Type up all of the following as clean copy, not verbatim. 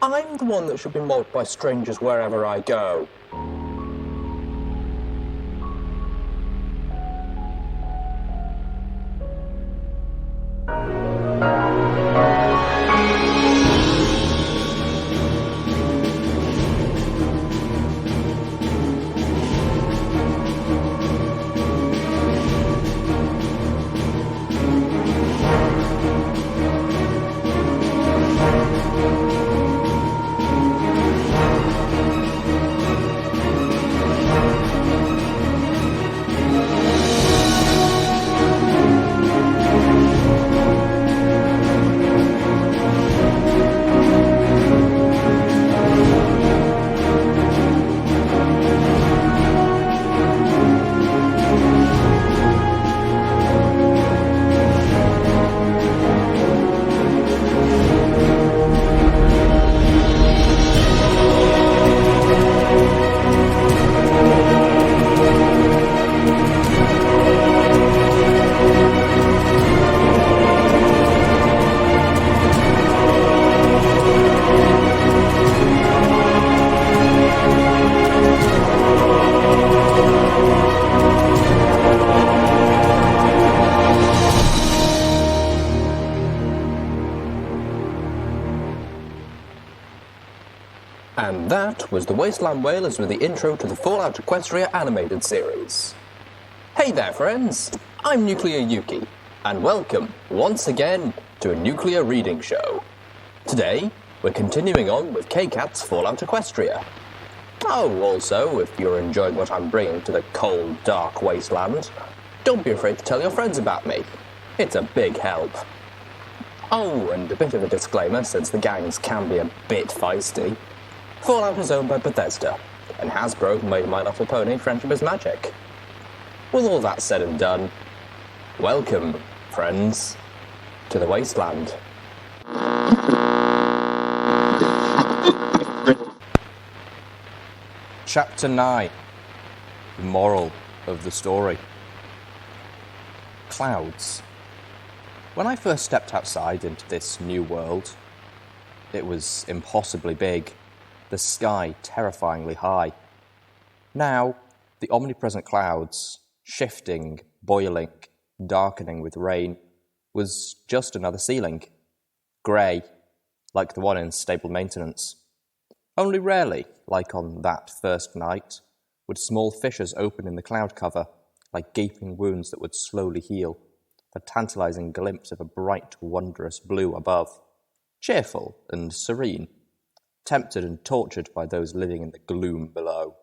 I'm the one that should be mobbed by strangers wherever I go. And that was the Wasteland Whalers with the intro to the Fallout Equestria animated series. Hey there friends, I'm Nuclear Yuki, and welcome once again to a Nuclear Reading Show. Today, we're continuing on with Kkat's Fallout Equestria. Oh, also, if you're enjoying what I'm bringing to the cold, dark wasteland, don't be afraid to tell your friends about me. It's a big help. Oh, and a bit of a disclaimer since the gangs can be a bit feisty. Fallout is owned by Bethesda, and Hasbro made My Little Pony Friendship is Magic. With all that said and done, welcome, friends, to the Wasteland. Chapter 9. The moral of the story. Clouds. When I first stepped outside into this new world, it was impossibly big, the sky terrifyingly high. Now, the omnipresent clouds, shifting, boiling, darkening with rain, was just another ceiling. Grey, like the one in stable maintenance. Only rarely, like on that first night, would small fissures open in the cloud cover, like gaping wounds that would slowly heal, a tantalizing glimpse of a bright, wondrous blue above, cheerful and serene, tempted and tortured by those living in the gloom below.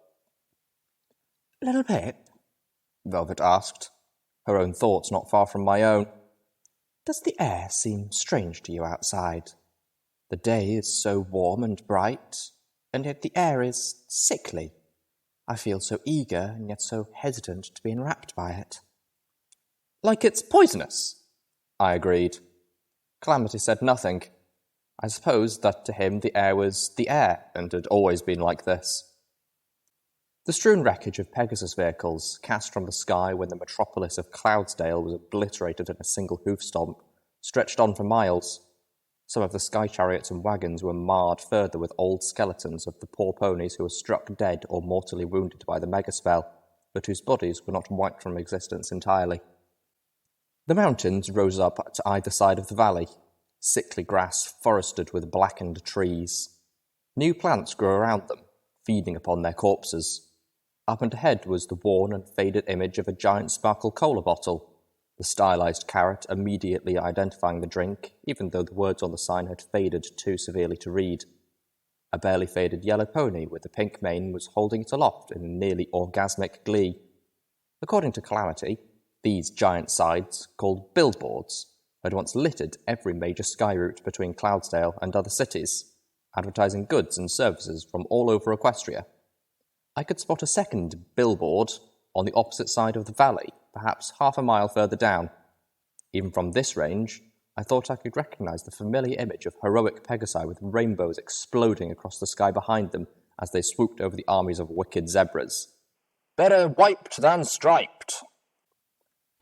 "Little Pip," Velvet asked, her own thoughts not far from my own, "does the air seem strange to you outside? The day is so warm and bright, and yet the air is sickly. I feel so eager and yet so hesitant to be enwrapped by it." "Like it's poisonous," I agreed. Calamity said nothing. I suppose that to him the air was the air, and had always been like this. The strewn wreckage of Pegasus vehicles, cast from the sky when the metropolis of Cloudsdale was obliterated in a single hoof stomp, stretched on for miles. Some of the sky chariots and wagons were marred further with old skeletons of the poor ponies who were struck dead or mortally wounded by the megaspell, but whose bodies were not wiped from existence entirely. The mountains rose up to either side of the valley, sickly grass forested with blackened trees. New plants grew around them, feeding upon their corpses. Up and ahead was the worn and faded image of a giant sparkle cola bottle, the stylized carrot immediately identifying the drink, even though the words on the sign had faded too severely to read. A barely faded yellow pony with a pink mane was holding it aloft in nearly orgasmic glee. According to Calamity, these giant sides, called billboards, had once littered every major sky route between Cloudsdale and other cities, advertising goods and services from all over Equestria. I could spot a second billboard on the opposite side of the valley, perhaps half a mile further down. Even from this range, I thought I could recognize the familiar image of heroic Pegasi with rainbows exploding across the sky behind them as they swooped over the armies of wicked zebras. Better wiped than striped.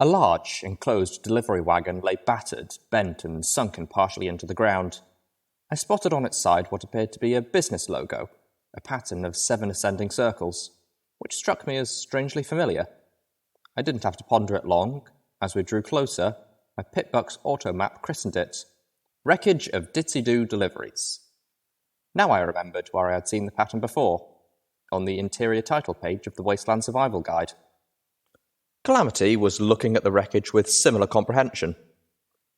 A large, enclosed delivery wagon lay battered, bent, and sunken partially into the ground. I spotted on its side what appeared to be a business logo, a pattern of 7 ascending circles, which struck me as strangely familiar. I didn't have to ponder it long. As we drew closer, my Pip-Buck's auto map christened it Wreckage of Ditsy-Doo Deliveries. Now I remembered where I had seen the pattern before, on the interior title page of the Wasteland Survival Guide. Calamity was looking at the wreckage with similar comprehension.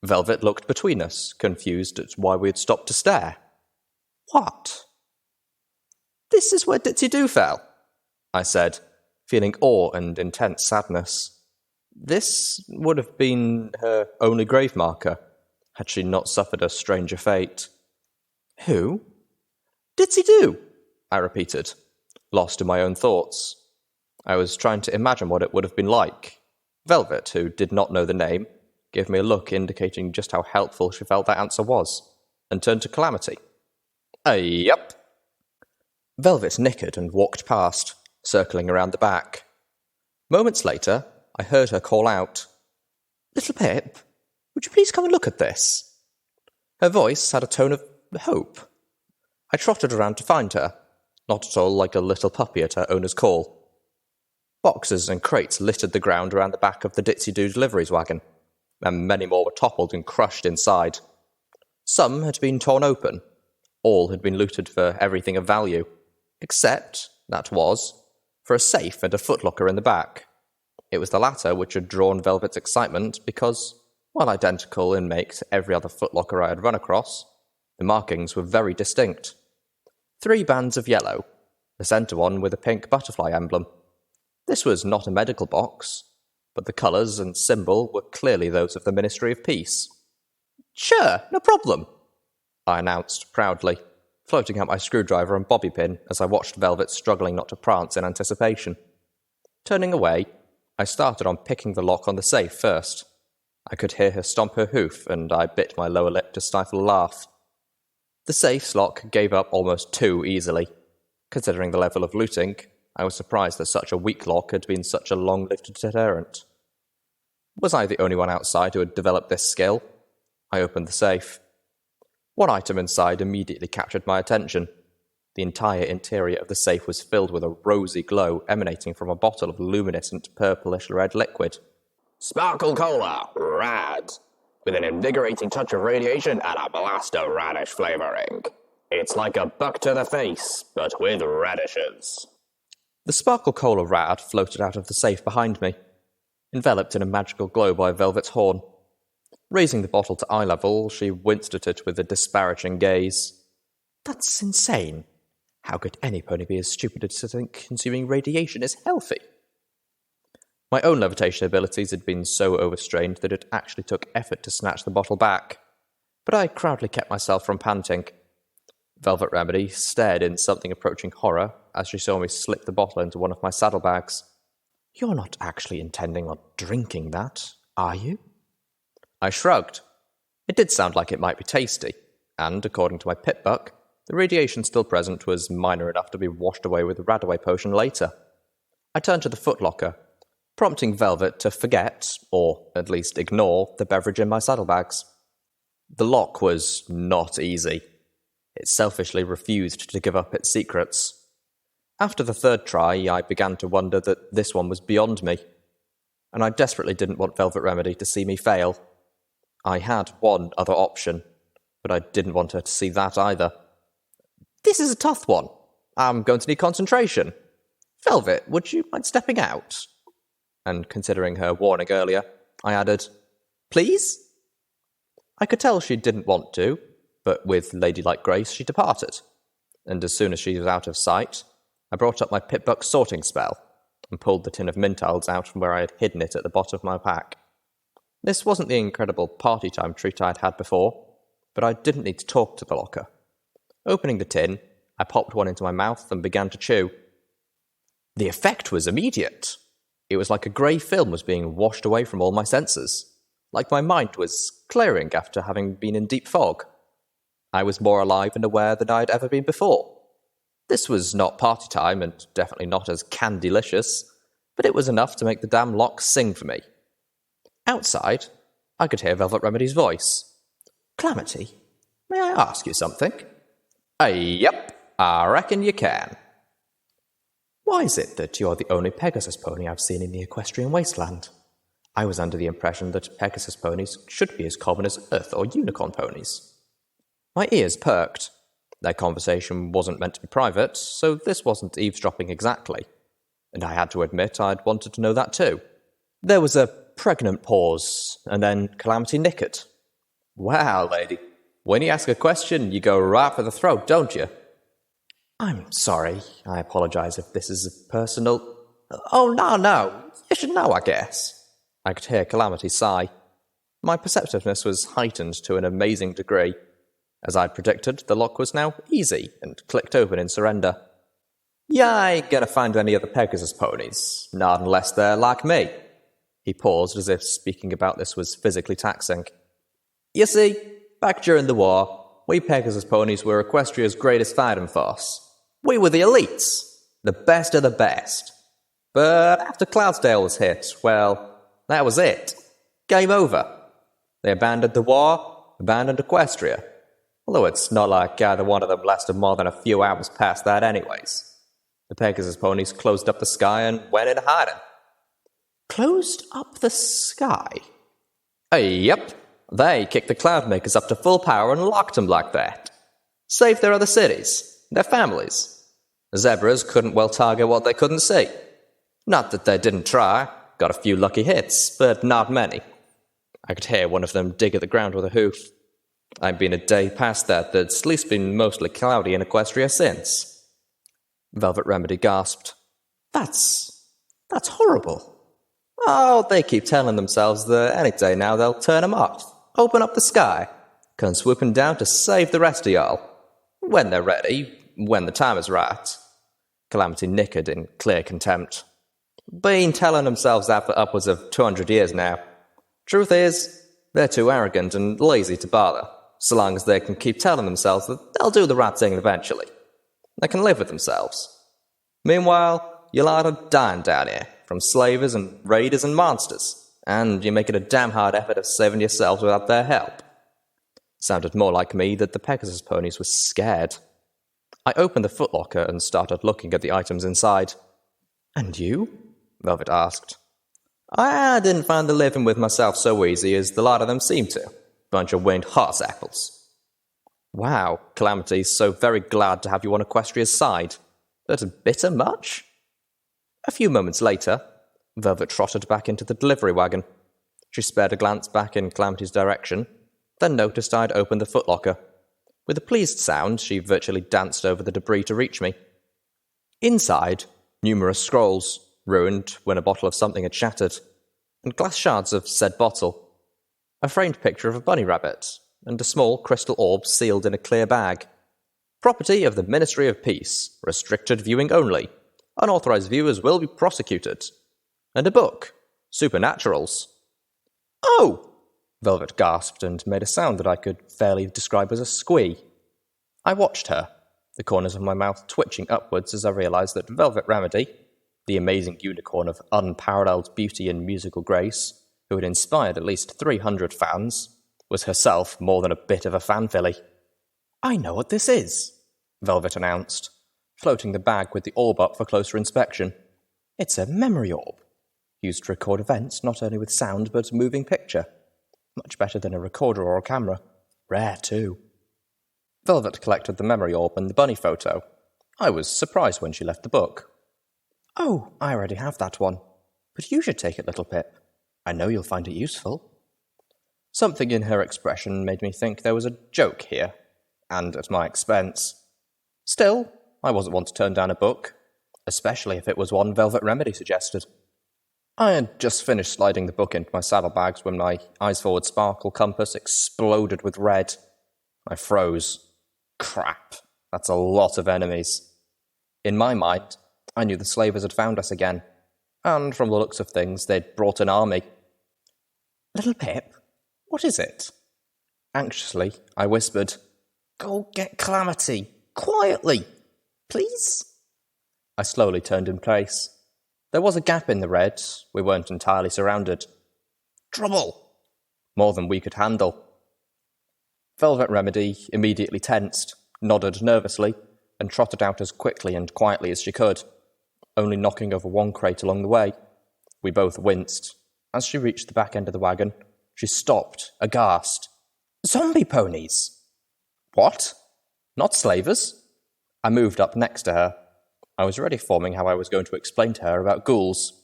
Velvet looked between us, confused at why we had stopped to stare. What? This is where Ditsy-Doo fell, I said, feeling awe and intense sadness. This would have been her only grave marker, had she not suffered a stranger fate. Who? Ditsy-Doo, I repeated, lost in my own thoughts. I was trying to imagine what it would have been like. Velvet, who did not know the name, gave me a look indicating just how helpful she felt that answer was, and turned to Calamity. Yup. Velvet nickered and walked past, circling around the back. Moments later, I heard her call out, Little Pip, would you please come and look at this? Her voice had a tone of hope. I trotted around to find her, not at all like a little puppy at her owner's call. Boxes and crates littered the ground around the back of the Ditsy-Doo deliveries wagon, and many more were toppled and crushed inside. Some had been torn open. All had been looted for everything of value, except, that was, for a safe and a footlocker in the back. It was the latter which had drawn Velvet's excitement because, while identical in make to every other footlocker I had run across, the markings were very distinct. 3 bands of yellow, the centre one with a pink butterfly emblem. This was not a medical box, but the colours and symbol were clearly those of the Ministry of Peace. Sure, no problem, I announced proudly, floating out my screwdriver and bobby pin as I watched Velvet struggling not to prance in anticipation. Turning away, I started on picking the lock on the safe first. I could hear her stomp her hoof, and I bit my lower lip to stifle a laugh. The safe's lock gave up almost too easily. Considering the level of looting, I was surprised that such a weak lock had been such a long-lived deterrent. Was I the only one outside who had developed this skill? I opened the safe. One item inside immediately captured my attention. The entire interior of the safe was filled with a rosy glow emanating from a bottle of luminescent purplish-red liquid. Sparkle Cola, rad, with an invigorating touch of radiation and a blast of radish flavouring. It's like a buck to the face, but with radishes. The Sparkle Cola Rad floated out of the safe behind me, enveloped in a magical glow by Velvet's horn. Raising the bottle to eye level, she winced at it with a disparaging gaze. That's insane. How could any pony be as stupid as to think consuming radiation is healthy? My own levitation abilities had been so overstrained that it actually took effort to snatch the bottle back, but I proudly kept myself from panting. Velvet Remedy stared in something approaching horror as she saw me slip the bottle into one of my saddlebags. You're not actually intending on drinking that, are you? I shrugged. It did sound like it might be tasty, and, according to my Pip-Buck, the radiation still present was minor enough to be washed away with the Radaway potion later. I turned to the footlocker, prompting Velvet to forget, or at least ignore, the beverage in my saddlebags. The lock was not easy. It selfishly refused to give up its secrets. After the 3rd try, I began to wonder that this one was beyond me, and I desperately didn't want Velvet Remedy to see me fail. I had one other option, but I didn't want her to see that either. This is a tough one. I'm going to need concentration. Velvet, would you mind stepping out? And considering her warning earlier, I added, Please? I could tell she didn't want to, but with ladylike grace she departed, and as soon as she was out of sight, I brought up my Pip-Buck sorting spell and pulled the tin of mintiles out from where I had hidden it at the bottom of my pack. This wasn't the incredible party-time treat I had had before, but I didn't need to talk to the locker. Opening the tin, I popped one into my mouth and began to chew. The effect was immediate. It was like a grey film was being washed away from all my senses, like my mind was clearing after having been in deep fog. I was more alive and aware than I had ever been before. This was not party time, and definitely not as can-delicious, but it was enough to make the damn lock sing for me. Outside, I could hear Velvet Remedy's voice. "Calamity, may I ask you something?" "Yep, I reckon you can." "Why is it that you're the only Pegasus pony I've seen in the equestrian wasteland? I was under the impression that Pegasus ponies should be as common as Earth or unicorn ponies." My ears perked. Their conversation wasn't meant to be private, so this wasn't eavesdropping exactly. And I had to admit I'd wanted to know that too. There was a pregnant pause, and then Calamity nickered. "Wow, lady, when you ask a question, you go right for the throat, don't you?" "I'm sorry. I apologize if this is a personal—" "Oh, no. You should know, I guess." I could hear Calamity sigh. My perceptiveness was heightened to an amazing degree. As I'd predicted, the lock was now easy and clicked open in surrender. "You ain't gonna find any other Pegasus ponies, not unless they're like me." He paused as if speaking about this was physically taxing. "You see, back during the war, we Pegasus ponies were Equestria's greatest fighting force. We were the elites, the best of the best. But after Cloudsdale was hit, well, that was it. Game over. They abandoned the war, abandoned Equestria. Although it's not like either one of them lasted more than a few hours past that anyways. The Pegasus ponies closed up the sky and went into hiding." "Closed up the sky?" "Yep. They kicked the Cloudmakers up to full power and locked them like that. Saved their other cities, their families. Zebras couldn't well target what they couldn't see. Not that they didn't try. Got a few lucky hits, but not many." I could hear one of them dig at the ground with a hoof. I'd been a day past that's at least been mostly cloudy in Equestria since. Velvet Remedy gasped. That's horrible." "Oh, they keep telling themselves that any day now they'll turn them off, open up the sky, come swooping down to save the rest of y'all. When they're ready, when the time is right." Calamity nickered in clear contempt. "Been telling themselves that for upwards of 200 years now. Truth is, they're too arrogant and lazy to bother, so long as they can keep telling themselves that they'll do the right thing eventually. They can live with themselves. Meanwhile, you lot are dying down here, from slavers and raiders and monsters, and you're making a damn hard effort of saving yourselves without their help." Sounded more like me that the Pegasus ponies were scared. I opened the footlocker and started looking at the items inside. "And you?" Velvet asked. "I didn't find the living with myself so easy as the lot of them seemed to. Bunch of winged horse apples." "Wow, Calamity's so very glad to have you on Equestria's side. But a bitter much?" A few moments later, Velvet trotted back into the delivery wagon. She spared a glance back in Calamity's direction, then noticed I'd opened the footlocker. With a pleased sound, she virtually danced over the debris to reach me. Inside, numerous scrolls, ruined when a bottle of something had shattered, and glass shards of said bottle. A framed picture of a bunny rabbit, and a small crystal orb sealed in a clear bag. Property of the Ministry of Peace, restricted viewing only. Unauthorized viewers will be prosecuted. And a book, Supernaturals. "Oh!" Velvet gasped and made a sound that I could fairly describe as a squee. I watched her, the corners of my mouth twitching upwards as I realized that Velvet Remedy, the amazing unicorn of unparalleled beauty and musical grace, who had inspired at least 300 fans, was herself more than a bit of a fanfilly. "I know what this is," Velvet announced, floating the bag with the orb up for closer inspection. "It's a memory orb, used to record events not only with sound but moving picture. Much better than a recorder or a camera. Rare, too." Velvet collected the memory orb and the bunny photo. I was surprised when she left the book. "Oh, I already have that one. But you should take it, Little Pip. I know you'll find it useful." Something in her expression made me think there was a joke here, and at my expense. Still, I wasn't one to turn down a book, especially if it was one Velvet Remedy suggested. I had just finished sliding the book into my saddlebags when my eyes forward sparkle compass exploded with red. I froze. Crap, that's a lot of enemies. In my mind, I knew the slavers had found us again, and from the looks of things, they'd brought an army. "Little Pip, what is it?" Anxiously, I whispered, "Go get Calamity, quietly, please." I slowly turned in place. There was a gap in the red. We weren't entirely surrounded. Trouble! More than we could handle. Velvet Remedy immediately tensed, nodded nervously, and trotted out as quickly and quietly as she could, only knocking over one crate along the way. We both winced. As she reached the back end of the wagon, she stopped, aghast. Zombie ponies! What? Not slavers? I moved up next to her. I was already forming how I was going to explain to her about ghouls,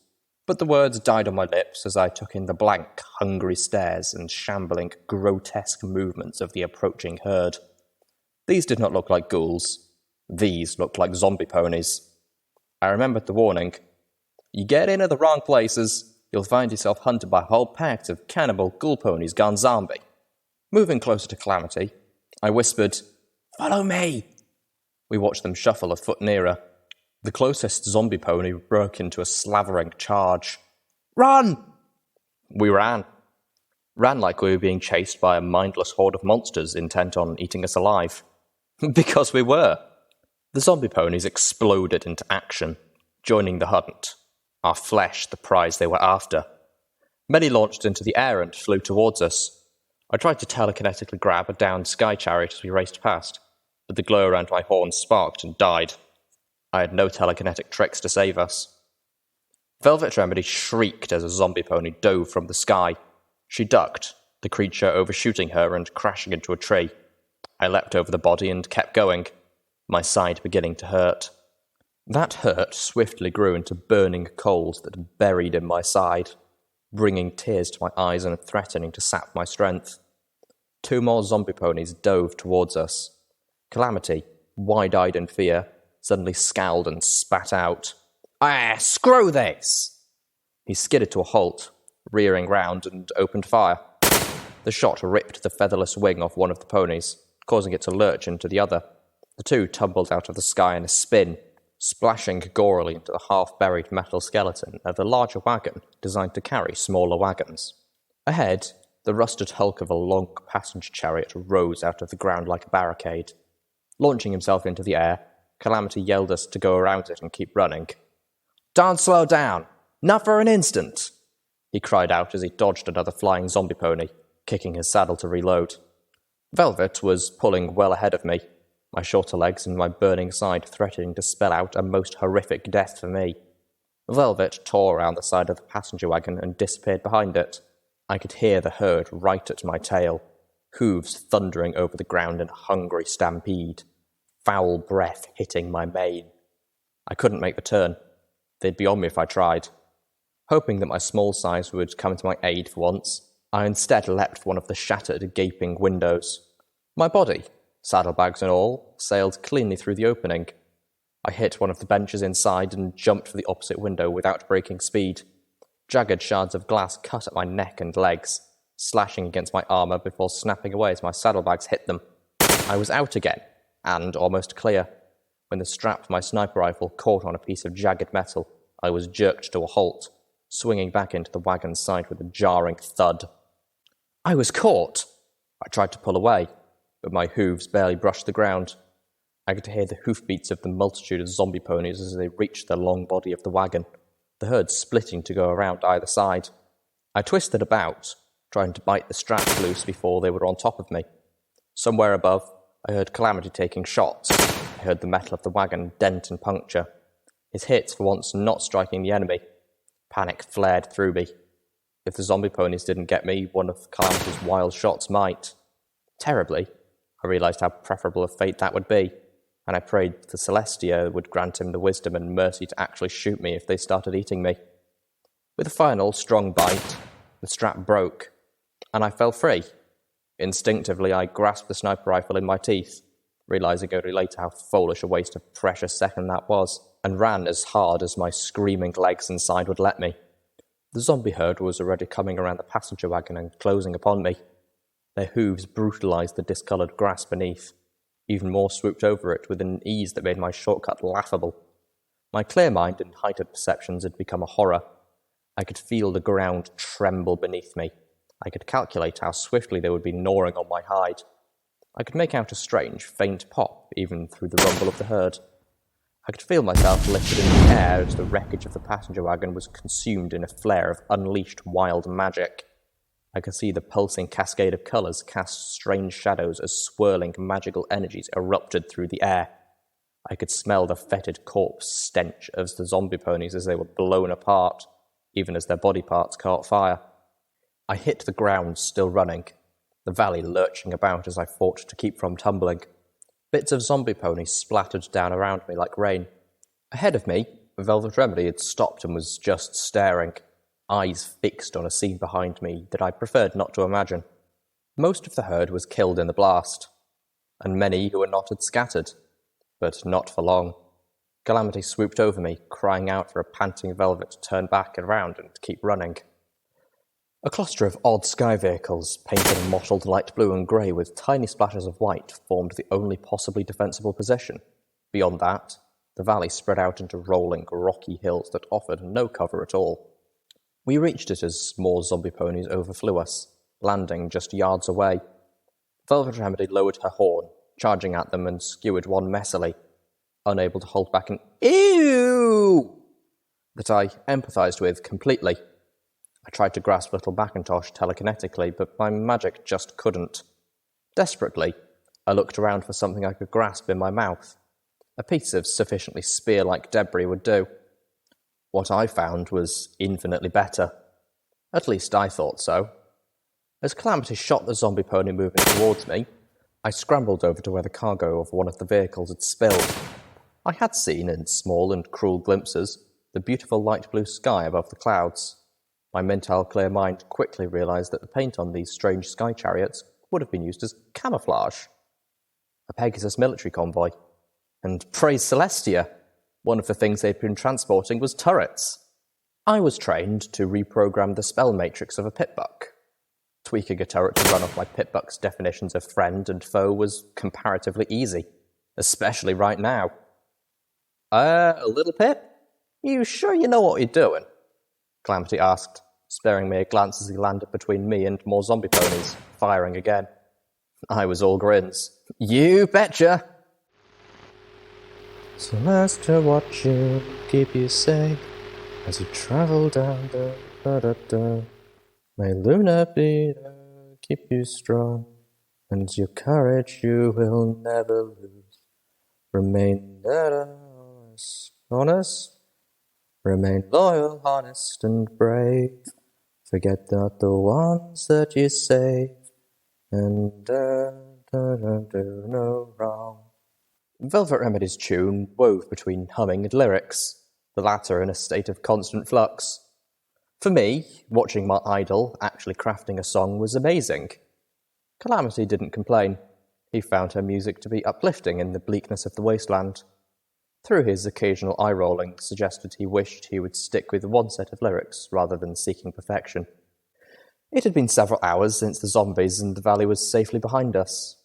but the words died on my lips as I took in the blank, hungry stares and shambling, grotesque movements of the approaching herd. These did not look like ghouls. These looked like zombie ponies. I remembered the warning. You get into the wrong places, you'll find yourself hunted by whole packs of cannibal ghoul ponies gone zombie. Moving closer to Calamity, I whispered, Follow me! We watched them shuffle a foot nearer. The closest zombie pony broke into a slavering charge. Run! We ran. Ran like we were being chased by a mindless horde of monsters intent on eating us alive. Because we were. The zombie ponies exploded into action, joining the hunt. Our flesh, the prize they were after. Many launched into the air and flew towards us. I tried to telekinetically grab a downed sky chariot as we raced past, but the glow around my horn sparked and died. I had no telekinetic tricks to save us. Velvet Remedy shrieked as a zombie pony dove from the sky. She ducked, the creature overshooting her and crashing into a tree. I leapt over the body and kept going, my side beginning to hurt. That hurt swiftly grew into burning coals that buried in my side, bringing tears to my eyes and threatening to sap my strength. 2 more zombie ponies dove towards us. Calamity, wide-eyed in fear, suddenly scowled and spat out. Screw this! He skidded to a halt, rearing round and opened fire. The shot ripped the featherless wing off one of the ponies, causing it to lurch into the other. The 2 tumbled out of the sky in a spin, splashing gorily into the half-buried metal skeleton of a larger wagon designed to carry smaller wagons. Ahead, the rusted hulk of a long passenger chariot rose out of the ground like a barricade. Launching himself into the air, Calamity yelled us to go around it and keep running. Don't slow down! Not for an instant! He cried out as he dodged another flying zombie pony, kicking his saddle to reload. Velvet was pulling well ahead of me, my shorter legs and my burning side threatening to spell out a most horrific death for me. Velvet tore around the side of the passenger wagon and disappeared behind it. I could hear the herd right at my tail, hooves thundering over the ground in a hungry stampede, foul breath hitting my mane. I couldn't make the turn. They'd be on me if I tried. Hoping that my small size would come to my aid for once, I instead leapt for one of the shattered, gaping windows. My body, saddlebags and all, sailed cleanly through the opening. I hit one of the benches inside and jumped for the opposite window without breaking speed. Jagged shards of glass cut at my neck and legs, slashing against my armour before snapping away as my saddlebags hit them. I was out again, and almost clear. When the strap of my sniper rifle caught on a piece of jagged metal, I was jerked to a halt, swinging back into the wagon's side with a jarring thud. I was caught! I tried to pull away, but my hooves barely brushed the ground. I could hear the hoofbeats of the multitude of zombie ponies as they reached the long body of the wagon, the herd splitting to go around either side. I twisted about, trying to bite the straps loose before they were on top of me. Somewhere above, I heard Calamity taking shots. I heard the metal of the wagon dent and puncture, his hits for once not striking the enemy. Panic flared through me. If the zombie ponies didn't get me, one of Calamity's wild shots might. Terribly, I realised how preferable a fate that would be, and I prayed the Celestia would grant him the wisdom and mercy to actually shoot me if they started eating me. With a final, strong bite, the strap broke, and I fell free. Instinctively, I grasped the sniper rifle in my teeth, realising only later how foolish a waste of precious second that was, and ran as hard as my screaming legs and side would let me. The zombie herd was already coming around the passenger wagon and closing upon me. Their hooves brutalised the discoloured grass beneath, even more swooped over it with an ease that made my shortcut laughable. My clear mind and heightened perceptions had become a horror. I could feel the ground tremble beneath me. I could calculate how swiftly they would be gnawing on my hide. I could make out a strange, faint pop, even through the rumble of the herd. I could feel myself lifted in the air as the wreckage of the passenger wagon was consumed in a flare of unleashed wild magic. I could see the pulsing cascade of colours cast strange shadows as swirling magical energies erupted through the air. I could smell the fetid corpse stench of the zombie ponies as they were blown apart, even as their body parts caught fire. I hit the ground, still running, the valley lurching about as I fought to keep from tumbling. Bits of zombie ponies splattered down around me like rain. Ahead of me, Velvet Remedy had stopped and was just staring, eyes fixed on a scene behind me that I preferred not to imagine. Most of the herd was killed in the blast, and many who were not had scattered, but not for long. Calamity swooped over me, crying out for a panting Velvet to turn back and around and keep running. A cluster of odd sky vehicles, painted in mottled light blue and grey with tiny splashes of white, formed the only possibly defensible position. Beyond that, the valley spread out into rolling, rocky hills that offered no cover at all. We reached it as more zombie ponies overflew us, landing just yards away. Velvet Remedy lowered her horn, charging at them and skewered one messily, unable to hold back an "Ew!" that I empathised with completely. I tried to grasp little Macintosh telekinetically, but my magic just couldn't. Desperately, I looked around for something I could grasp in my mouth. A piece of sufficiently spear-like debris would do. What I found was infinitely better. At least I thought so. As Calamity shot the zombie pony moving towards me, I scrambled over to where the cargo of one of the vehicles had spilled. I had seen, in small and cruel glimpses, the beautiful light blue sky above the clouds. My mental clear mind quickly realised that the paint on these strange sky chariots would have been used as camouflage. A Pegasus military convoy. And praise Celestia, one of the things they'd been transporting was turrets. I was trained to reprogram the spell matrix of a pitbuck. Tweaking a turret to run off my pitbuck's definitions of friend and foe was comparatively easy, especially right now. Little Pip? You sure you know what you're doing? Calamity asked, sparing me a glance as he landed between me and more zombie ponies, firing again. I was all grins. You betcha! Celestia, watch you, keep you safe as you travel down the da-da-da. May Luna be there, keep you strong, and your courage you will never lose. Remain honest, remain loyal, honest, and brave. Forget not the ones that you save, and do no wrong. Velvet Remedy's tune wove between humming and lyrics, the latter in a state of constant flux. For me, watching my idol actually crafting a song was amazing. Calamity didn't complain. He found her music to be uplifting in the bleakness of the wasteland. Through his occasional eye-rolling, suggested he wished he would stick with one set of lyrics rather than seeking perfection. It had been several hours since the zombies and the valley was safely behind us.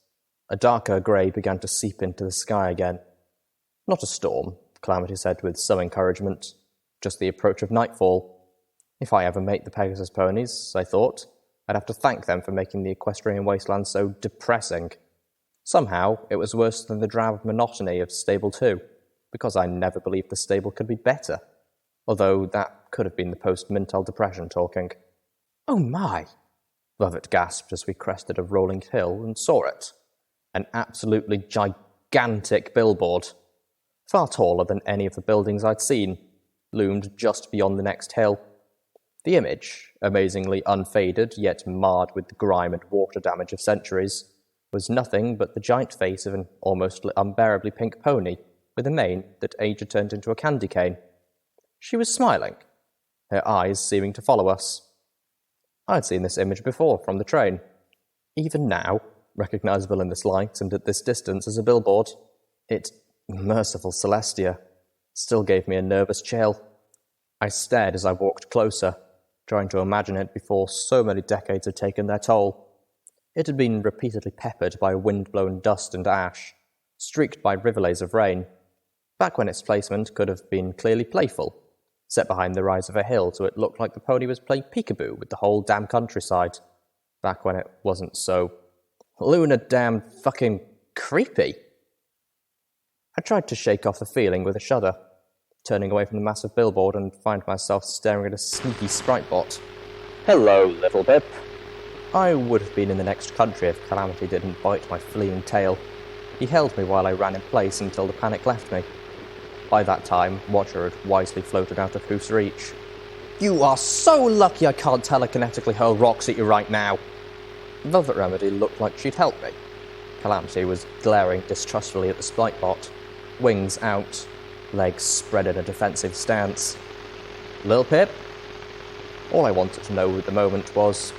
A darker grey began to seep into the sky again. Not a storm, Calamity said with some encouragement, just the approach of nightfall. If I ever mate the Pegasus ponies, I thought, I'd have to thank them for making the equestrian wasteland so depressing. Somehow, it was worse than the drab monotony of Stable 2, because I never believed the stable could be better, although that could have been the post-mental depression talking. Oh my! Lovett gasped as we crested a rolling hill and saw it. An absolutely gigantic billboard, far taller than any of the buildings I'd seen, loomed just beyond the next hill. The image, amazingly unfaded yet marred with the grime and water damage of centuries, was nothing but the giant face of an almost unbearably pink pony with a mane that age had turned into a candy cane. She was smiling, her eyes seeming to follow us. I'd seen this image before from the train. Even now, recognisable in this light and at this distance as a billboard, it, merciful Celestia, still gave me a nervous chill. I stared as I walked closer, trying to imagine it before so many decades had taken their toll. It had been repeatedly peppered by wind-blown dust and ash, streaked by rivulets of rain, back when its placement could have been clearly playful, set behind the rise of a hill so it looked like the pony was playing peekaboo with the whole damn countryside, back when it wasn't so Luna damn fucking creepy. I tried to shake off the feeling with a shudder, turning away from the massive billboard and find myself staring at a sneaky sprite bot. Hello, little Pip. I would have been in the next country if Calamity didn't bite my fleeing tail. He held me while I ran in place until the panic left me. By that time, Watcher had wisely floated out of Hoof's reach. You are so lucky I can't telekinetically hurl rocks at you right now. Velvet Remedy looked like she'd help me. Calamity was glaring distrustfully at the Skybolt, wings out, legs spread in a defensive stance. Lil Pip? All I wanted to know at the moment was,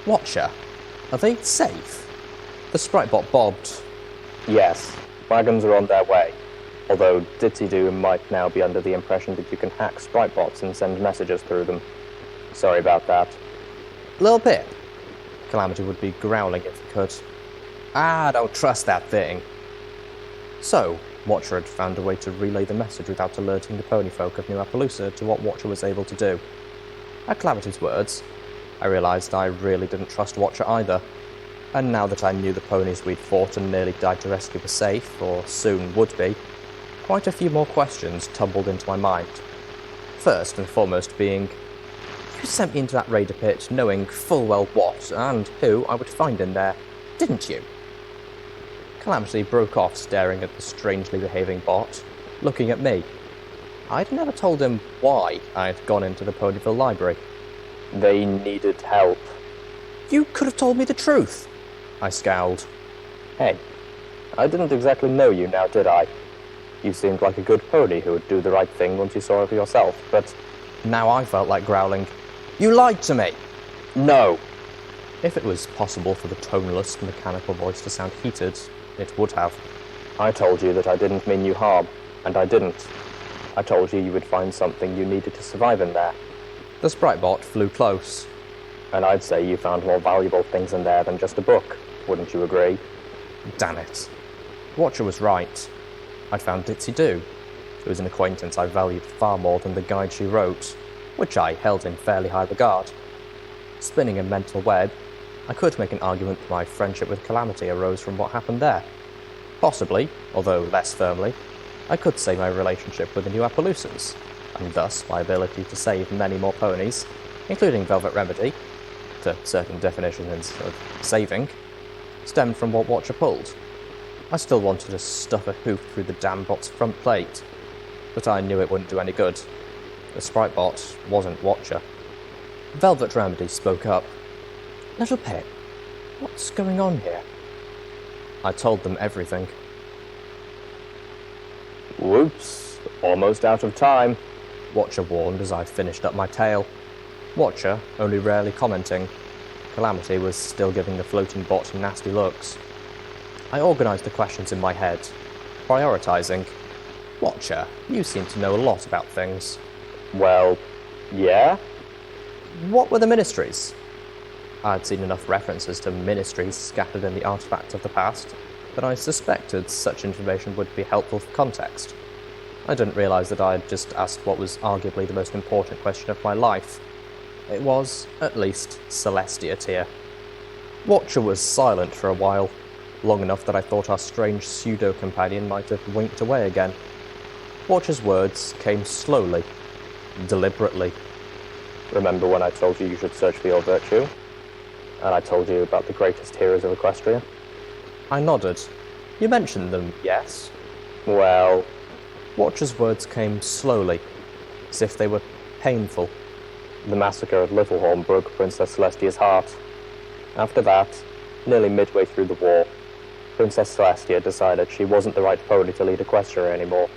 Watcher, are they safe? The Skybolt bobbed. Yes, wagons are on their way. Although Ditsy-Doo might now be under the impression that you can hack Skybots and send messages through them. Sorry about that. Lil Pip? Calamity would be growling if he could. I don't trust that thing. So, Watcher had found a way to relay the message without alerting the ponyfolk of New Appaloosa to what Watcher was able to do. At Calamity's words, I realised I really didn't trust Watcher either, and now that I knew the ponies we'd fought and nearly died to rescue were safe, or soon would be, quite a few more questions tumbled into my mind. First and foremost being, you sent me into that raider pit knowing full well what and who I would find in there, didn't you? Calamity broke off, staring at the strangely behaving bot, looking at me. I'd never told him why I'd gone into the Ponyville library. They needed help. You could have told me the truth, I scowled. Hey, I didn't exactly know you now, did I? You seemed like a good pony who would do the right thing once you saw it for yourself, but... Now I felt like growling. You lied to me! No! If it was possible for the toneless, mechanical voice to sound heated, it would have. I told you that I didn't mean you harm, and I didn't. I told you you would find something you needed to survive in there. The Skybolt flew close. And I'd say you found more valuable things in there than just a book, wouldn't you agree? Damn it. Watcher was right. I'd found Ditsy-Doo. It was an acquaintance I valued far more than the guide she wrote, which I held in fairly high regard. Spinning a mental web, I could make an argument that my friendship with Calamity arose from what happened there. Possibly, although less firmly, I could say my relationship with the New Appaloosans, and thus my ability to save many more ponies, including Velvet Remedy, to certain definitions of saving, stemmed from what Watcher pulled. I still wanted to stuff a hoof through the damn bot's front plate, but I knew it wouldn't do any good. The Skybolt wasn't Watcher. Velvet Remedy spoke up. Little Pip, what's going on here? I told them everything. Whoops, almost out of time. Watcher warned as I finished up my tale. Watcher only rarely commenting. Calamity was still giving the floating bot nasty looks. I organised the questions in my head, prioritising. Watcher, you seem to know a lot about things. Well, yeah? What were the ministries? I'd seen enough references to ministries scattered in the artefacts of the past, that I suspected such information would be helpful for context. I didn't realise that I'd just asked what was arguably the most important question of my life. It was, at least, Celestia tier. Watcher was silent for a while, long enough that I thought our strange pseudo-companion might have winked away again. Watcher's words came slowly, deliberately. Remember when I told you should search for your virtue? And I told you about the greatest heroes of Equestria? I nodded. You mentioned them, yes? Well... Watcher's words came slowly, as if they were painful. The massacre at Littlehorn broke Princess Celestia's heart. After that, nearly midway through the war, Princess Celestia decided she wasn't the right pony to lead Equestria anymore.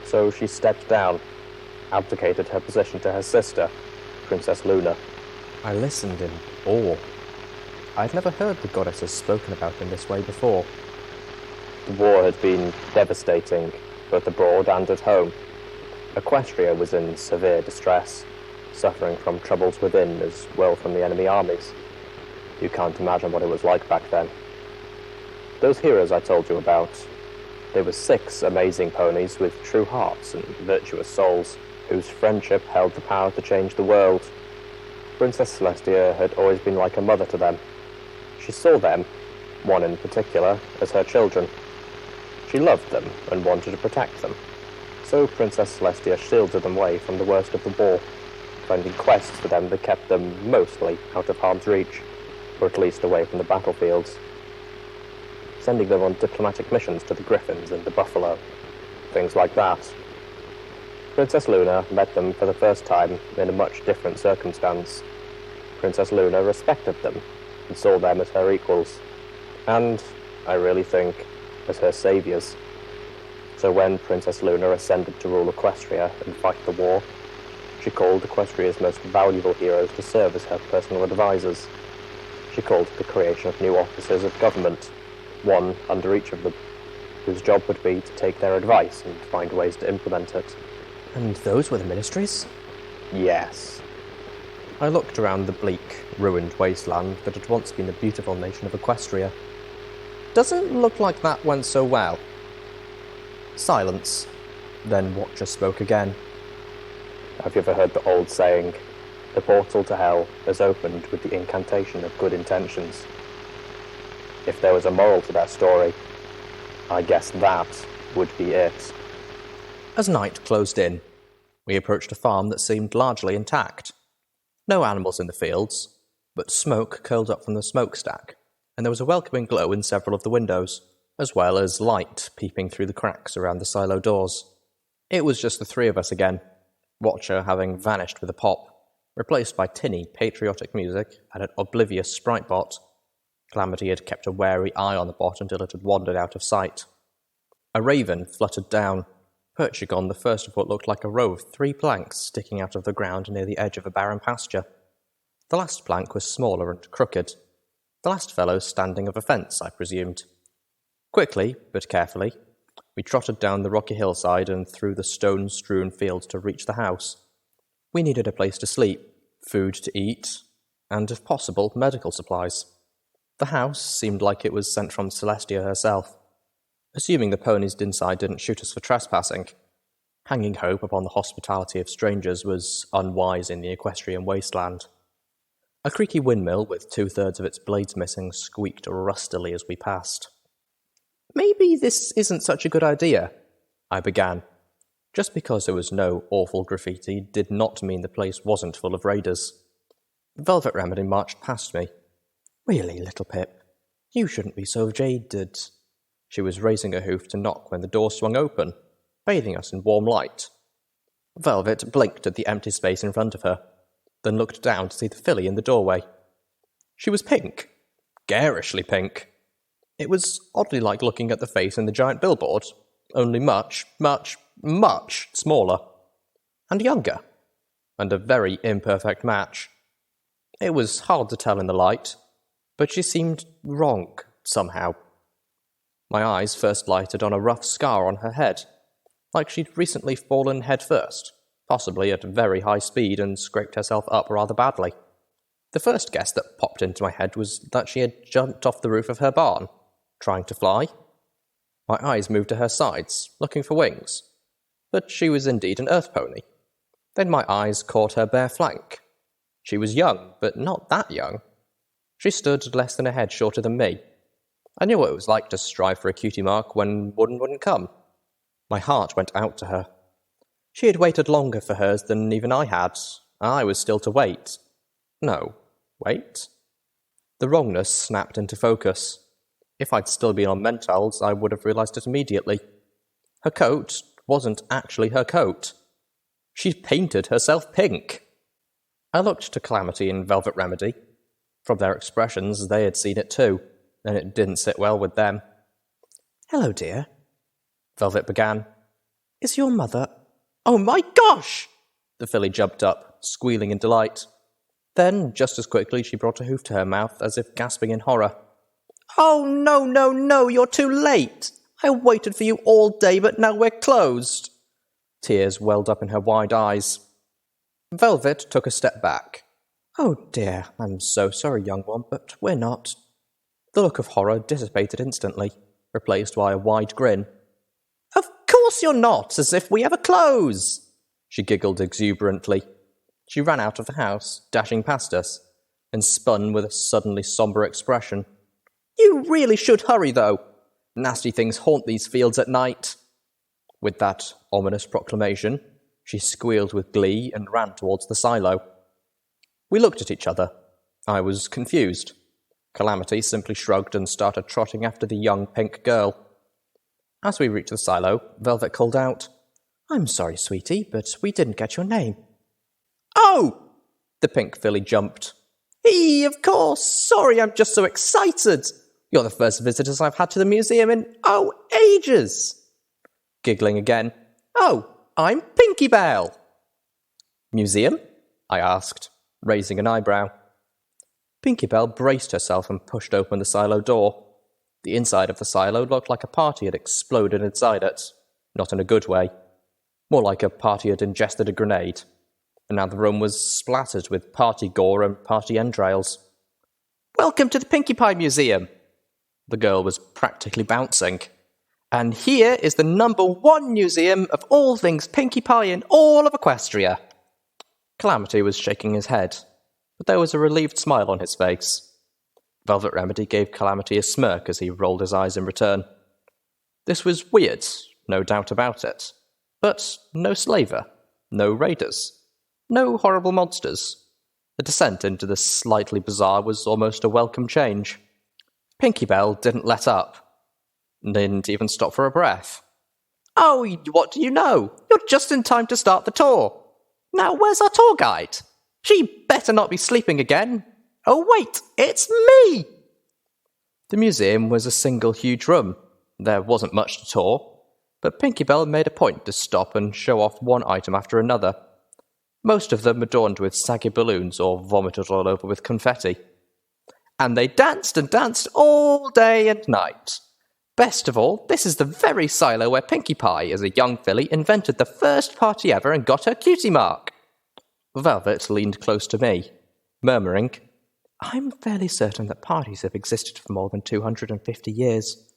So she stepped down, abdicated her position to her sister, Princess Luna. I listened in awe. I'd never heard the goddesses spoken about in this way before. The war had been devastating, both abroad and at home. Equestria was in severe distress, suffering from troubles within as well from the enemy armies. You can't imagine what it was like back then. Those heroes I told you about, they were 6 amazing ponies with true hearts and virtuous souls, whose friendship held the power to change the world. Princess Celestia had always been like a mother to them. She saw them, one in particular, as her children. She loved them and wanted to protect them. So Princess Celestia shielded them away from the worst of the war, finding quests for them that kept them mostly out of harm's reach. or at least away from the battlefields, sending them on diplomatic missions to the Griffins and the Buffalo, things like that. Princess Luna met them for the first time in a much different circumstance. Princess Luna respected them and saw them as her equals, and, I really think, as her saviours. So when Princess Luna ascended to rule Equestria and fight the war, she called Equestria's most valuable heroes to serve as her personal advisors. She called for the creation of new offices of government, one under each of them, whose job would be to take their advice and find ways to implement it. And those were the ministries? Yes. I looked around the bleak, ruined wasteland that had once been the beautiful nation of Equestria. Doesn't look like that went so well. Silence. Then Watcher spoke again. Have you ever heard the old saying, the portal to hell is opened with the incantation of good intentions? If there was a moral to that story, I guess that would be it. As night closed in, we approached a farm that seemed largely intact. No animals in the fields, but smoke curled up from the smokestack, and there was a welcoming glow in several of the windows, as well as light peeping through the cracks around the silo doors. It was just the three of us again, Watcher having vanished with a pop, replaced by tinny, patriotic music and an oblivious sprite bot. Calamity had kept a wary eye on the bot until it had wandered out of sight. A raven fluttered down, perching on the first of what looked like a row of 3 planks sticking out of the ground near the edge of a barren pasture. The last plank was smaller and crooked. The last fellow standing of a fence, I presumed. Quickly, but carefully, we trotted down the rocky hillside and through the stone-strewn fields to reach the house. We needed a place to sleep, food to eat, and, if possible, medical supplies. The house seemed like it was sent from Celestia herself, assuming the ponies inside didn't shoot us for trespassing. Hanging hope upon the hospitality of strangers was unwise in the equestrian wasteland. A creaky windmill with 2/3 of its blades missing squeaked rustily as we passed. "Maybe this isn't such a good idea," I began. Just because there was no awful graffiti did not mean the place wasn't full of raiders. Velvet Remedy marched past me. "Really, little Pip, you shouldn't be so jaded." She was raising a hoof to knock when the door swung open, bathing us in warm light. Velvet blinked at the empty space in front of her, then looked down to see the filly in the doorway. She was pink. Garishly pink. It was oddly like looking at the face in the giant billboard, only much, much, much smaller. And younger. And a very imperfect match. It was hard to tell in the light, but she seemed wrong, somehow. My eyes first lighted on a rough scar on her head, like she'd recently fallen head first, possibly at very high speed, and scraped herself up rather badly. The first guess that popped into my head was that she had jumped off the roof of her barn, trying to fly. My eyes moved to her sides, looking for wings, but she was indeed an earth pony. Then my eyes caught her bare flank. She was young, but not that young. She stood less than a head shorter than me. I knew what it was like to strive for a cutie mark when one wouldn't come. My heart went out to her. She had waited longer for hers than even I had. I was still to wait. No, wait? The wrongness snapped into focus. If I'd still been on mentals, I would have realised it immediately. Her coat wasn't actually her coat. She'd painted herself pink. I looked to Calamity and Velvet Remedy. From their expressions, they had seen it too, and it didn't sit well with them. "Hello, dear," Velvet began. "Is your mother—" "Oh my gosh!" The filly jumped up, squealing in delight. Then, just as quickly, she brought a hoof to her mouth, as if gasping in horror. "Oh, no, no, no, you're too late! I waited for you all day, but now we're closed!" Tears welled up in her wide eyes. Velvet took a step back. "Oh dear, I'm so sorry, young one, but we're not." The look of horror dissipated instantly, replaced by a wide grin. "Of course you're not, as if we ever close!" She giggled exuberantly. She ran out of the house, dashing past us, and spun with a suddenly sombre expression. "You really should hurry, though. Nasty things haunt these fields at night." With that ominous proclamation, she squealed with glee and ran towards the silo. We looked at each other. I was confused. Calamity simply shrugged and started trotting after the young pink girl. As we reached the silo, Velvet called out, "I'm sorry, sweetie, but we didn't get your name." "Oh!" The pink filly jumped. Of course! Sorry, I'm just so excited! You're the first visitors I've had to the museum in, ages!" Giggling again, "Oh, I'm Pinkie Bell!" "Museum?" I asked, raising an eyebrow. Pinkie Bell braced herself and pushed open the silo door. The inside of the silo looked like a party had exploded inside it. Not in a good way. More like a party had ingested a grenade. And now the room was splattered with party gore and party entrails. "Welcome to the Pinkie Pie Museum!" The girl was practically bouncing. "And here is the #1 museum of all things Pinkie Pie in all of Equestria." Calamity was shaking his head, but there was a relieved smile on his face. Velvet Remedy gave Calamity a smirk as he rolled his eyes in return. This was weird, no doubt about it. But no slaver, no raiders, no horrible monsters. The descent into the slightly bizarre was almost a welcome change. Pinkie Bell didn't let up. Didn't even stop for a breath. "Oh, what do you know? You're just in time to start the tour. Now, where's our tour guide? She better not be sleeping again. Oh, wait, it's me!" The museum was a single huge room. There wasn't much to tour, but Pinkie Bell made a point to stop and show off one item after another. Most of them adorned with saggy balloons or vomited all over with confetti. And they danced and danced all day and night. Best of all, this is the very silo where Pinkie Pie, as a young filly, invented the first party ever and got her cutie mark. Velvet leaned close to me, murmuring, "I'm fairly certain that parties have existed for more than 250 years.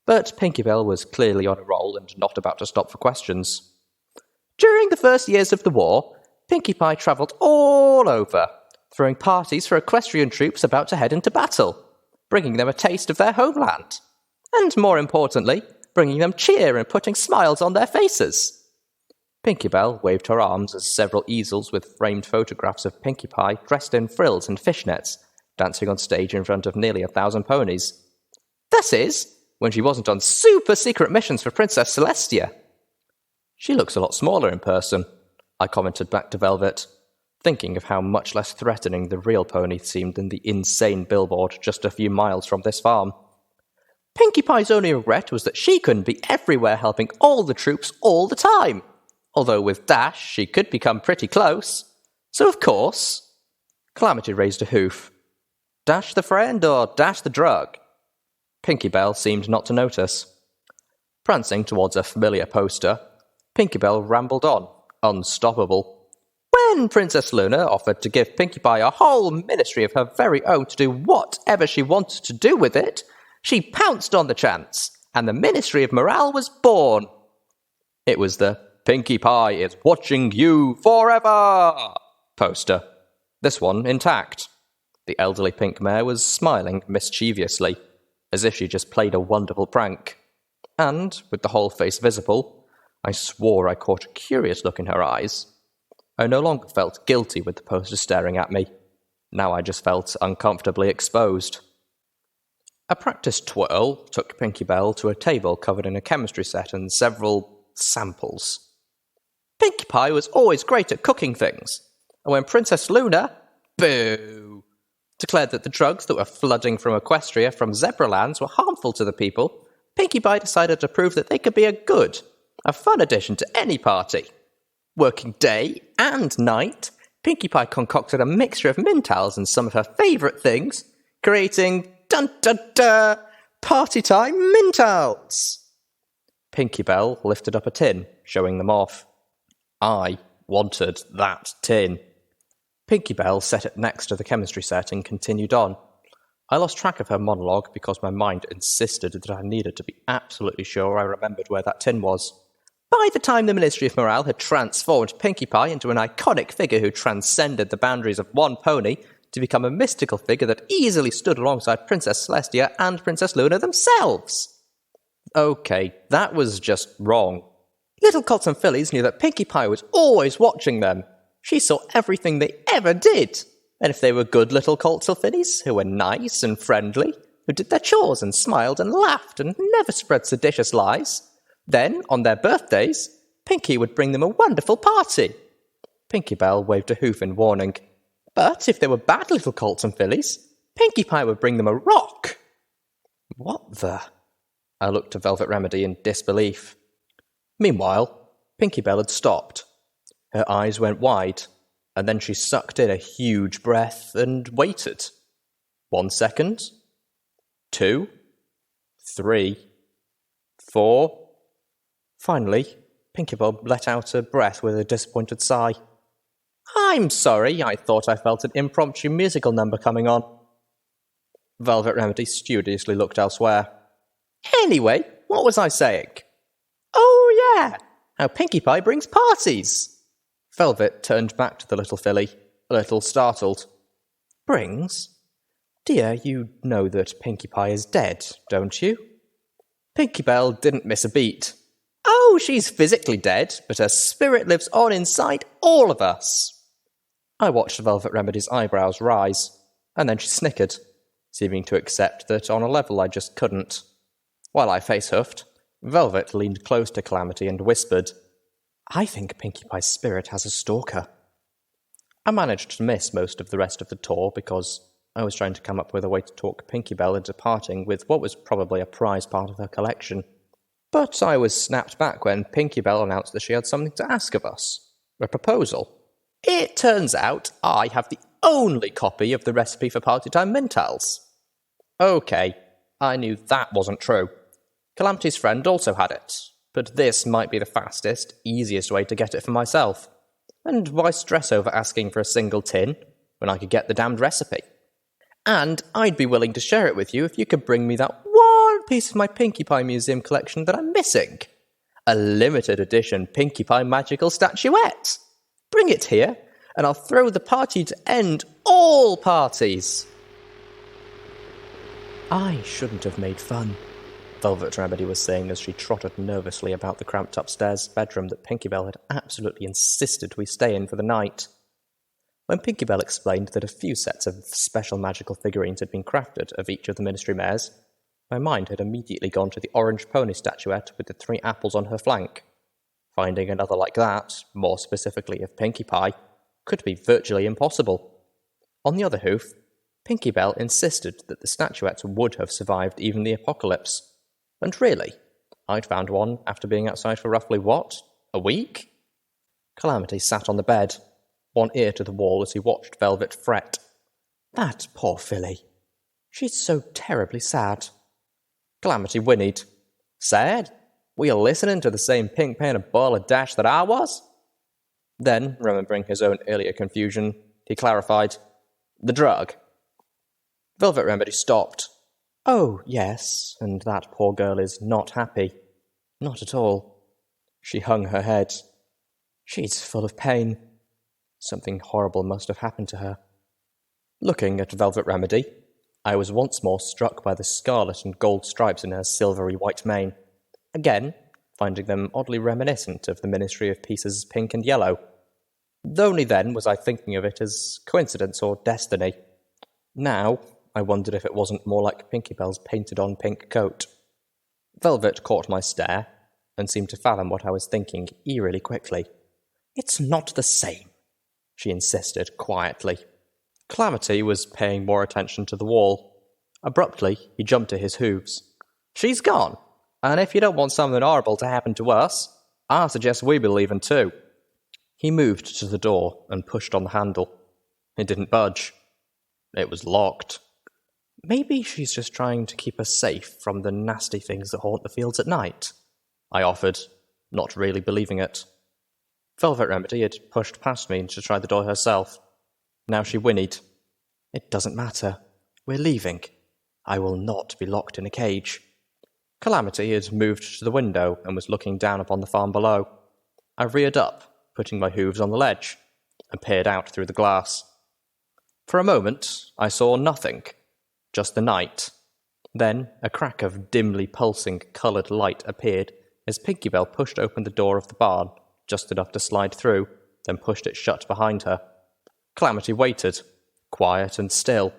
But Pinkie Bell was clearly on a roll and not about to stop for questions. "During the first years of the war, Pinkie Pie travelled all over, throwing parties for equestrian troops about to head into battle, bringing them a taste of their homeland. And more importantly, bringing them cheer and putting smiles on their faces." Pinkie Bell waved her arms as several easels with framed photographs of Pinkie Pie dressed in frills and fishnets, dancing on stage in front of nearly 1,000 ponies. "This is when she wasn't on super-secret missions for Princess Celestia." "She looks a lot smaller in person," I commented back to Velvet, thinking of how much less threatening the real pony seemed than the insane billboard just a few miles from this farm. "Pinkie Pie's only regret was that she couldn't be everywhere helping all the troops all the time. Although with Dash, she could become pretty close. So of course..." Calamity raised a hoof. "Dash the friend or Dash the drug?" Pinkie Bell seemed not to notice. Prancing towards a familiar poster, Pinkie Bell rambled on, unstoppable. "When Princess Luna offered to give Pinkie Pie a whole ministry of her very own to do whatever she wanted to do with it, she pounced on the chance, and the Ministry of Morale was born. It was the 'Pinkie Pie is watching you forever' poster. This one intact. The elderly pink mare was smiling mischievously, as if she just played a wonderful prank. And, with the whole face visible, I swore I caught a curious look in her eyes. I no longer felt guilty with the poster staring at me. Now I just felt uncomfortably exposed. A practiced twirl took Pinkie Bell to a table covered in a chemistry set and several samples. Pinkie Pie was always great at cooking things, and when Princess Luna, boo, declared that the drugs that were flooding from Equestria from Zebralands were harmful to the people, Pinkie Pie decided to prove that they could be a fun addition to any party. Working day and night, Pinkie Pie concocted a mixture of Mintals and some of her favourite things, creating dun-dun-dun, party time Mintals. Pinkie Bell lifted up a tin, showing them off. I wanted that tin. Pinkie Bell set it next to the chemistry set and continued on. I lost track of her monologue because my mind insisted that I needed to be absolutely sure I remembered where that tin was. By the time the Ministry of Morale had transformed Pinkie Pie into an iconic figure who transcended the boundaries of one pony to become a mystical figure that easily stood alongside Princess Celestia and Princess Luna themselves. Okay, that was just wrong. Little Cotton Fillies knew that Pinkie Pie was always watching them. She saw everything they ever did, And if they were good little cultural fillies, who were nice and friendly, who did their chores and smiled and laughed and never spread seditious lies, then, on their birthdays, Pinkie would bring them a wonderful party. Pinkie Bell waved a hoof in warning. But if they were bad little colts and fillies, Pinkie Pie would bring them a rock. What the? I looked to Velvet Remedy in disbelief. Meanwhile, Pinkie Bell had stopped. Her eyes went wide, and then she sucked in a huge breath and waited. 1 second. 2. 3. 4. Finally, Pinkie Bell let out a breath with a disappointed sigh. I'm sorry, I thought I felt an impromptu musical number coming on. Velvet Remedy studiously looked elsewhere. Anyway, what was I saying? Oh yeah, how Pinkie Pie brings parties. Velvet turned back to the little filly, a little startled. Brings? Dear, you know that Pinkie Pie is dead, don't you? Pinkie Bell didn't miss a beat. Oh, she's physically dead, but her spirit lives on inside all of us. I watched Velvet Remedy's eyebrows rise, and then she snickered, seeming to accept that on a level I just couldn't. While I face-huffed, Velvet leaned close to Calamity and whispered, I think Pinkie Pie's spirit has a stalker. I managed to miss most of the rest of the tour because I was trying to come up with a way to talk Pinkie Bell into parting with what was probably a prized part of her collection. But I was snapped back when Pinkie Bell announced that she had something to ask of us. A proposal. It turns out I have the only copy of the recipe for Party Time Mintals. Okay, I knew that wasn't true. Calamity's friend also had it, but this might be the fastest, easiest way to get it for myself. And why stress over asking for a single tin when I could get the damned recipe? And I'd be willing to share it with you if you could bring me that one piece of my Pinkie Pie Museum collection that I'm missing. A limited edition Pinkie Pie magical statuette. Bring it here, and I'll throw the party to end all parties. I shouldn't have made fun, Velvet Remedy was saying as she trotted nervously about the cramped upstairs bedroom that Pinkie Bell had absolutely insisted we stay in for the night. When Pinkie Bell explained that a few sets of special magical figurines had been crafted of each of the Ministry mares, my mind had immediately gone to the orange pony statuette with the 3 apples on her flank. Finding another like that, more specifically of Pinkie Pie, could be virtually impossible. On the other hoof, Pinkie Bell insisted that the statuettes would have survived even the apocalypse. And really, I'd found one after being outside for roughly what? A week? Calamity sat on the bed, one ear to the wall as he watched Velvet fret. That poor filly. She's so terribly sad. Calamity whinnied. Sad? Were you listening to the same pink-painted ball of dash that I was? Then, remembering his own earlier confusion, he clarified, The drug. Velvet Remedy stopped. Oh, yes, and that poor girl is not happy. Not at all. She hung her head. She's full of pain. Something horrible must have happened to her. Looking at Velvet Remedy, I was once more struck by the scarlet and gold stripes in her silvery white mane. Again, finding them oddly reminiscent of the Ministry of Peace's pink and yellow. Though only then was I thinking of it as coincidence or destiny. Now, I wondered if it wasn't more like Pinkie Bell's painted-on pink coat. Velvet caught my stare, and seemed to fathom what I was thinking eerily quickly. It's not the same, she insisted quietly. Calamity was paying more attention to the wall. Abruptly, he jumped to his hooves. She's gone, and if you don't want something horrible to happen to us, I suggest we be leaving too. He moved to the door and pushed on the handle. It didn't budge. It was locked. Maybe she's just trying to keep us safe from the nasty things that haunt the fields at night, I offered, not really believing it. Velvet Remedy had pushed past me to try the door herself. Now she whinnied. It doesn't matter. We're leaving. I will not be locked in a cage. Calamity had moved to the window and was looking down upon the farm below. I reared up, putting my hooves on the ledge, and peered out through the glass. For a moment, I saw nothing, just the night. Then a crack of dimly pulsing coloured light appeared as Pinkie Bell pushed open the door of the barn, just enough to slide through, then pushed it shut behind her. Calamity waited, quiet and still,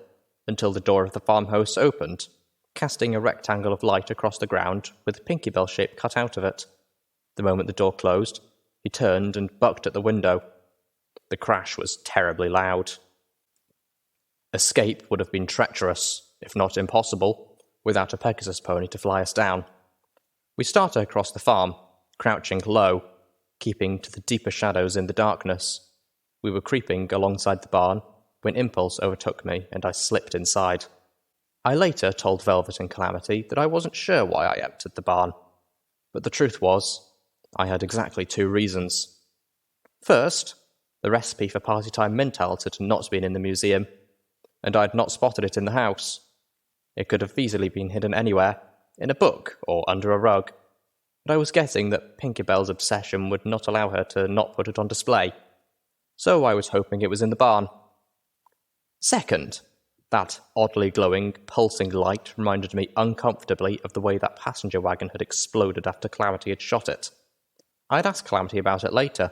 until the door of the farmhouse opened, casting a rectangle of light across the ground with a Pinkie Bell shape cut out of it. The moment the door closed, he turned and bucked at the window. The crash was terribly loud. Escape would have been treacherous, if not impossible, without a Pegasus pony to fly us down. We started across the farm, crouching low, keeping to the deeper shadows in the darkness. We were creeping alongside the barn when impulse overtook me and I slipped inside. I later told Velvet and Calamity that I wasn't sure why I entered the barn, but the truth was, I had exactly 2 reasons. First, the recipe for party time Mintels had not been in the museum, and I had not spotted it in the house. It could have easily been hidden anywhere, in a book or under a rug, but I was guessing that Pinkie Bell's obsession would not allow her to not put it on display, so I was hoping it was in the barn. Second, that oddly glowing, pulsing light reminded me uncomfortably of the way that passenger wagon had exploded after Calamity had shot it. I had asked Calamity about it later,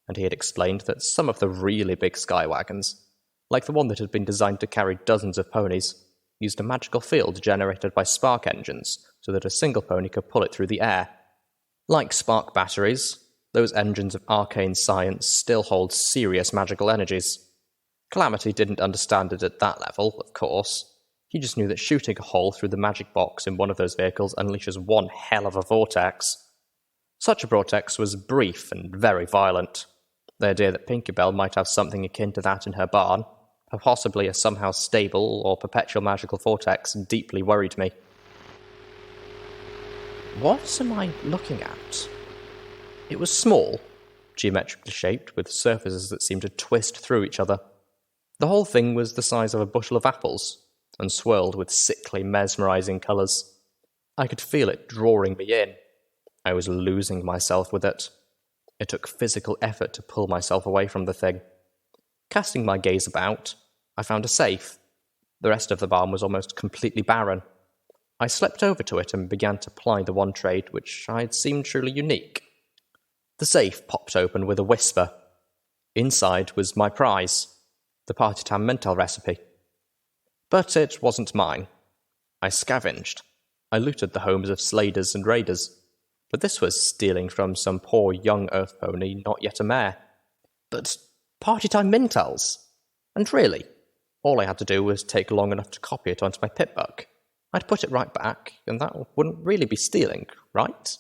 and he had explained that some of the really big sky wagons, like the one that had been designed to carry dozens of ponies, used a magical field generated by spark engines so that a single pony could pull it through the air. Like spark batteries, those engines of arcane science still hold serious magical energies. Calamity didn't understand it at that level, of course. He just knew that shooting a hole through the magic box in one of those vehicles unleashes one hell of a vortex. Such a vortex was brief and very violent. The idea that Pinkie Bell might have something akin to that in her barn, possibly a somehow stable or perpetual magical vortex, deeply worried me. What am I looking at? It was small, geometrically shaped, with surfaces that seemed to twist through each other. The whole thing was the size of a bushel of apples, and swirled with sickly, mesmerizing colours. I could feel it drawing me in. I was losing myself with it. It took physical effort to pull myself away from the thing. Casting my gaze about, I found a safe. The rest of the barn was almost completely barren. I slipped over to it and began to ply the one trade which I had seemed truly unique. The safe popped open with a whisper. Inside was my prize, the Party Time Mental recipe. But it wasn't mine. I scavenged. I looted the homes of sladers and raiders. But this was stealing from some poor young earth pony, not yet a mare. But Party Time Mintels! And really, all I had to do was take long enough to copy it onto my pitbuck. I'd put it right back, and that wouldn't really be stealing, right?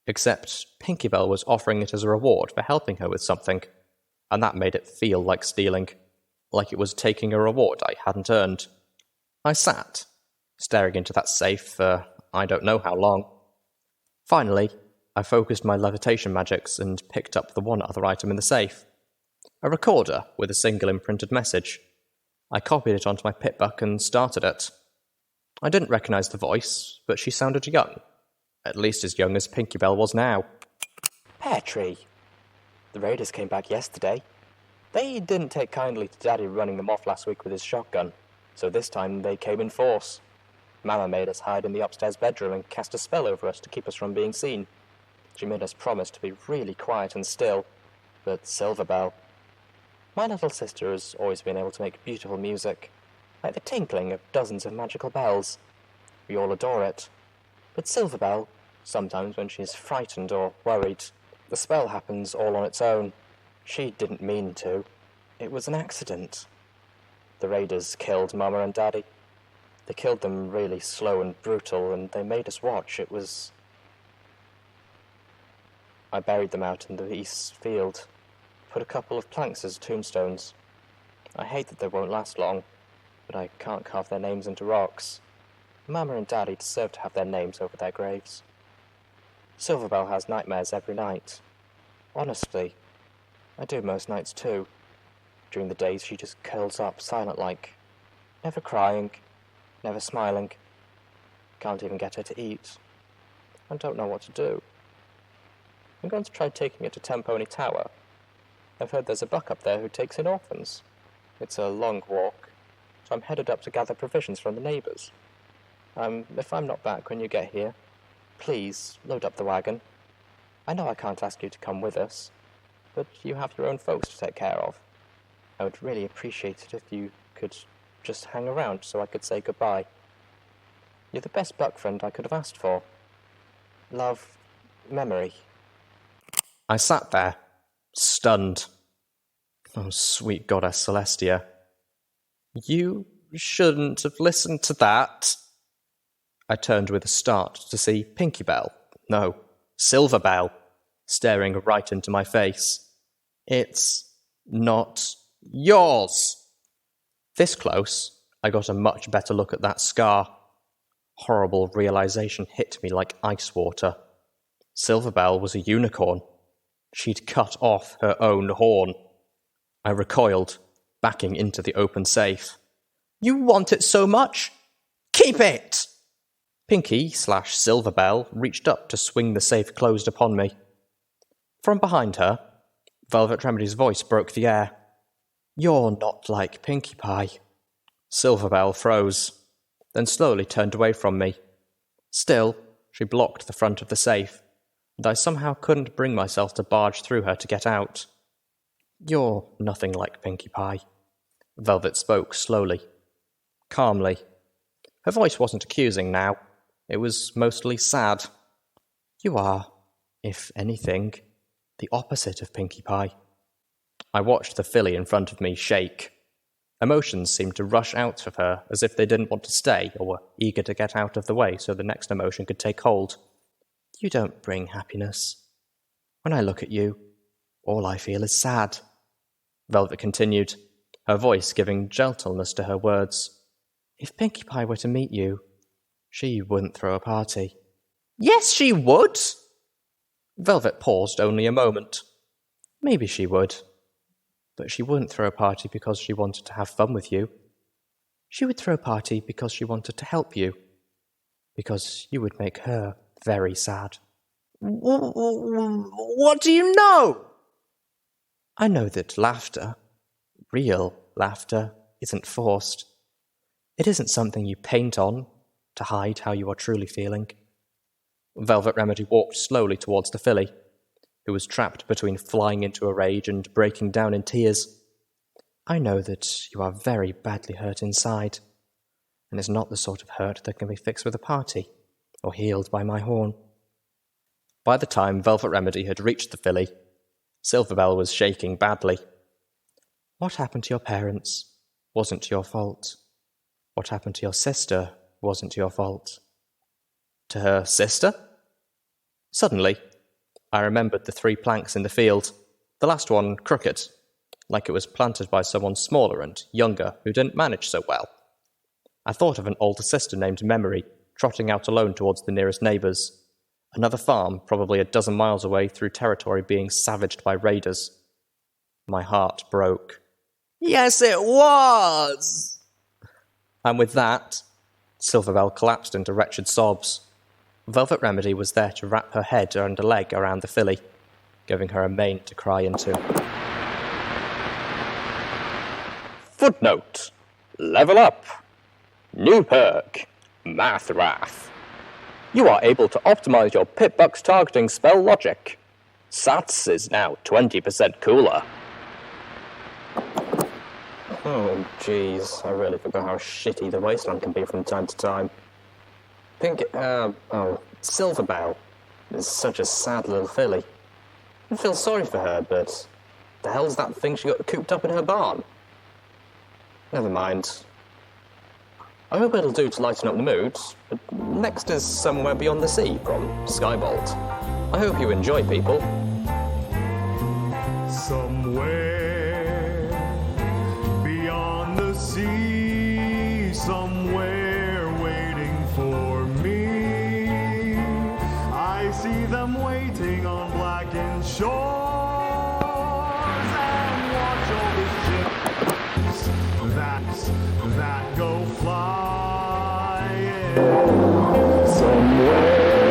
Except Pinkie Bell was offering it as a reward for helping her with something, and that made it feel like stealing, like it was taking a reward I hadn't earned. I sat, staring into that safe for I don't know how long. Finally, I focused my levitation magics and picked up the one other item in the safe. A recorder with a single imprinted message. I copied it onto my pitbuck and started it. I didn't recognize the voice, but she sounded young. At least as young as Pinkie Bell was now. Pear Tree. The raiders came back yesterday. They didn't take kindly to Daddy running them off last week with his shotgun, so this time they came in force. Mama made us hide in the upstairs bedroom and cast a spell over us to keep us from being seen. She made us promise to be really quiet and still, but Silverbell... My little sister has always been able to make beautiful music, like the tinkling of dozens of magical bells. We all adore it. But Silverbell, sometimes when she's frightened or worried, the spell happens all on its own. She didn't mean to. It was an accident. The raiders killed Mama and Daddy. They killed them really slow and brutal, and they made us watch. It was... I buried them out in the east field, put a couple of planks as tombstones. I hate that they won't last long, but I can't carve their names into rocks. Mama and Daddy deserve to have their names over their graves. Silverbell has nightmares every night. Honestly, I do most nights too. During the days she just curls up, silent-like. Never crying, never smiling. Can't even get her to eat. I don't know what to do. I'm going to try taking her to Ten Pony Tower. I've heard there's a buck up there who takes in orphans. It's a long walk, so I'm headed up to gather provisions from the neighbours. If I'm not back when you get here, please load up the wagon. I know I can't ask you to come with us, but you have your own folks to take care of. I would really appreciate it if you could just hang around so I could say goodbye. You're the best buck friend I could have asked for. Love, Memory. I sat there, stunned. Oh, sweet goddess Celestia. You shouldn't have listened to that. I turned with a start to see Pinkie Bell, no, Silver Bell, staring right into my face. It's not yours. This close, I got a much better look at that scar. Horrible realization hit me like ice water. Silver Bell was a unicorn. She'd cut off her own horn. I recoiled, backing into the open safe. You want it so much? Keep it! Pinkie/Silver Bell reached up to swing the safe closed upon me. From behind her, Velvet Remedy's voice broke the air. You're not like Pinkie Pie. Silver Bell froze, then slowly turned away from me. Still, she blocked the front of the safe, and I somehow couldn't bring myself to barge through her to get out. You're nothing like Pinkie Pie. Velvet spoke slowly, calmly. Her voice wasn't accusing now. It was mostly sad. You are, if anything, the opposite of Pinkie Pie. I watched the filly in front of me shake. Emotions seemed to rush out of her as if they didn't want to stay or were eager to get out of the way so the next emotion could take hold. You don't bring happiness. When I look at you, all I feel is sad. Velvet continued, her voice giving gentleness to her words. If Pinkie Pie were to meet you, she wouldn't throw a party. Yes, she would! Velvet paused only a moment. Maybe she would. But she wouldn't throw a party because she wanted to have fun with you. She would throw a party because she wanted to help you. Because you would make her very sad. What do you know? I know that laughter, real laughter, isn't forced. It isn't something you paint on to hide how you are truly feeling. Velvet Remedy walked slowly towards the filly, who was trapped between flying into a rage and breaking down in tears. I know that you are very badly hurt inside, and it's not the sort of hurt that can be fixed with a party, or healed by my horn. By the time Velvet Remedy had reached the filly, Silverbell was shaking badly. What happened to your parents wasn't your fault. What happened to your sister wasn't your fault. To her sister? Suddenly, I remembered the 3 planks in the field, the last one crooked, like it was planted by someone smaller and younger who didn't manage so well. I thought of an older sister named Memory, trotting out alone towards the nearest neighbours. Another farm, probably a dozen miles away through territory being savaged by raiders. My heart broke. Yes, it was! And with that, Silverbell collapsed into wretched sobs. Velvet Remedy was there to wrap her head and a leg around the filly, giving her a mane to cry into. Footnote. Level up. New perk. Math Wrath. You are able to optimize your Pip-Buck's targeting spell logic. Sats is now 20% cooler. Oh, jeez. I really forgot how shitty the wasteland can be from time to time. Silverbell is such a sad little filly. I feel sorry for her, but the hell's that thing she got cooped up in her barn? Never mind. I hope it'll do to lighten up the mood, but next is Somewhere Beyond the Sea from Skybolt. I hope you enjoy, people. Somewhere beyond the sea, somewhere waiting for me. I see them waiting on blackened shores and watch all the ships that go flying. Somewhere